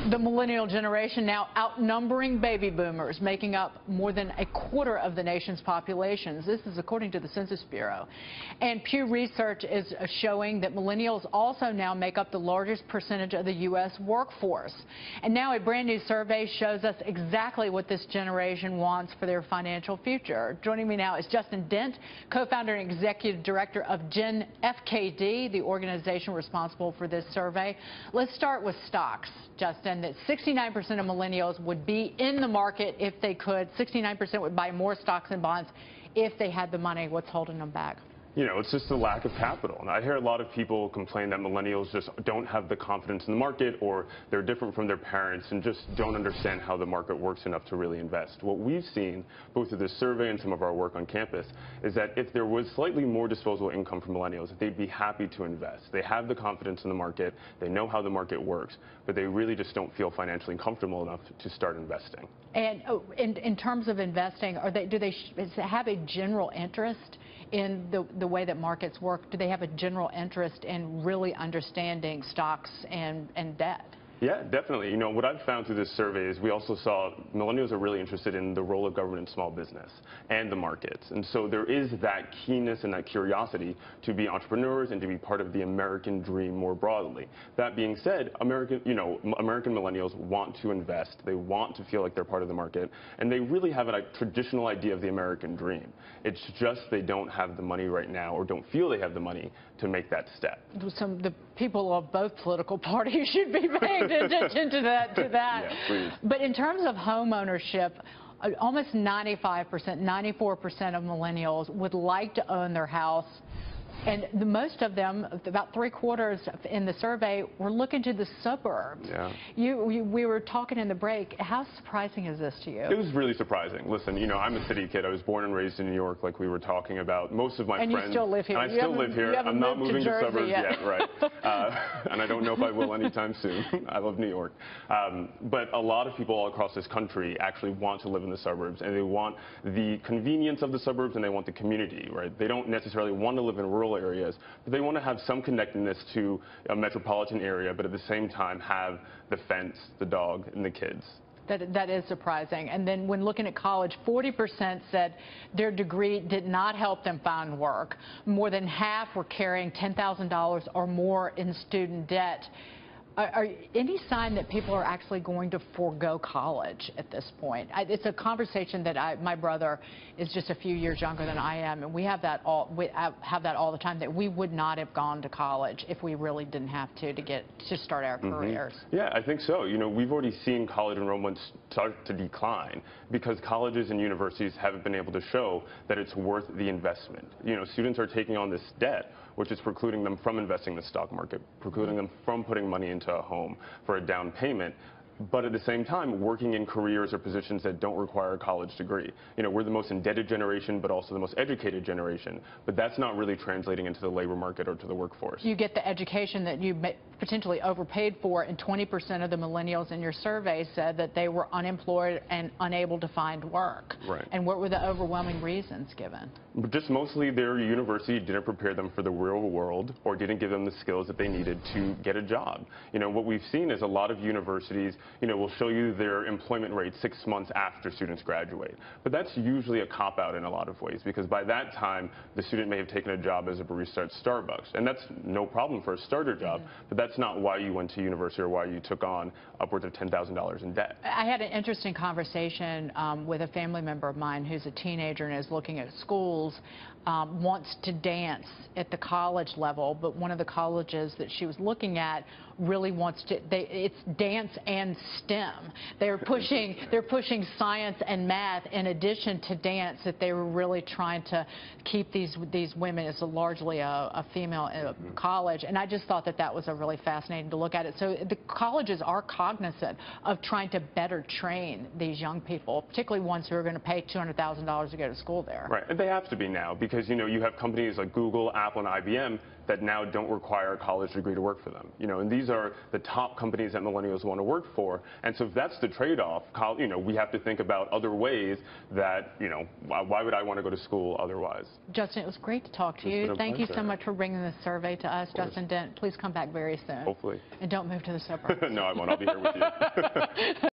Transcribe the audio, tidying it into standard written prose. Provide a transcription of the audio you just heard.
The millennial generation now outnumbering baby boomers, making up more than a quarter of the nation's populations. This is according to the Census Bureau. And Pew Research is showing that millennials also now make up the largest percentage of the U.S. workforce. And now a brand new survey shows us exactly what this generation wants for their financial future. Joining me now is Justin Dent, co-founder and executive director of Gen FKD, the organization responsible for this survey. Let's start with stocks, Justin. That 69% of millennials would be in the market if they could. 69% would buy more stocks and bonds if they had the money. What's holding them back? You know, it's just a lack of capital. And I hear a lot of people complain that millennials just don't have the confidence in the market, or they're different from their parents and just don't understand how the market works enough to really invest. What we've seen, both through this survey and some of our work on campus, is that if there was slightly more disposable income for millennials, they'd be happy to invest. They have the confidence in the market, they know how the market works, but they really just don't feel financially comfortable enough to start investing. And in terms of investing, do they have a general interest in the way that markets work? Do they have a general interest in really understanding stocks and debt? Yeah, definitely. You know, what I've found through this survey is we also saw millennials are really interested in the role of government in small business and the markets. And so there is that keenness and that curiosity to be entrepreneurs and to be part of the American dream more broadly. That being said, American millennials want to invest. They want to feel like they're part of the market, and they really have a traditional idea of the American dream. It's just they don't have the money right now, or don't feel they have the money to make that step. The people of both political parties should be paying attention to that. Yeah, please. But in terms of home ownership, almost 95%, 94% of millennials would like to own their house. And most of them, about three-quarters in the survey, were looking to the suburbs. Yeah. We were talking in the break. How surprising is this to you? It was really surprising. Listen, you know, I'm a city kid. I was born and raised in New York, like we were talking about. Most of my friends. And you still live here. And I still live here. I'm not moving to suburbs yet, right? And I don't know if I will anytime soon. I love New York. But a lot of people all across this country actually want to live in the suburbs, and they want the convenience of the suburbs, and they want the community, right? They don't necessarily want to live in rural areas, but they want to have some connectedness to a metropolitan area, but at the same time have the fence, the dog, and the kids. That is surprising. And then when looking at college, 40% said their degree did not help them find work. More than half were carrying $10,000 or more in student debt. Any sign that people are actually going to forego college at this point? It's a conversation that my brother is just a few years younger than I am, and we have that all the time, that we would not have gone to college if we really didn't have to start our careers. Yeah, I think so. You know, we've already seen college enrollments start to decline because colleges and universities haven't been able to show that it's worth the investment. You know, students are taking on this debt, which is precluding them from investing in the stock market, precluding them from putting money into a home for a down payment, but at the same time working in careers or positions that don't require a college degree. You know, we're the most indebted generation, but also the most educated generation, but that's not really translating into the labor market or to the workforce. You get the education that you potentially overpaid for, and 20% of the millennials in your survey said that they were unemployed and unable to find work. Right. And what were the overwhelming reasons given? But just mostly their university didn't prepare them for the real world, or didn't give them the skills that they needed to get a job. You know, what we've seen is a lot of universities, you know, will show you their employment rate 6 months after students graduate. But that's usually a cop-out in a lot of ways, because by that time, the student may have taken a job as a barista at Starbucks. And that's no problem for a starter job, but that's not why you went to university or why you took on upwards of $10,000 in debt. I had an interesting conversation with a family member of mine who's a teenager and is looking at schools, wants to dance at the college level, but one of the colleges that she was looking at really wants to, it's dance and STEM. They're pushing science and math in addition to dance, that they were really trying to keep these women. It's largely a female college, and I just thought that was a really fascinating to look at it. So the colleges are cognizant of trying to better train these young people, particularly ones who are going to pay $200,000 to go to school there. Right, and they have to be now, because you know, you have companies like Google, Apple, and IBM that now don't require a college degree to work for them. And these are the top companies that millennials want to work for. And so if that's the trade-off, we have to think about other ways that, why would I want to go to school otherwise? Justin, it was great to talk to you. Thank you so much for bringing this survey to us. Justin Dent, please come back very soon. Hopefully. And don't move to the suburbs. No, I won't. I'll be here with you.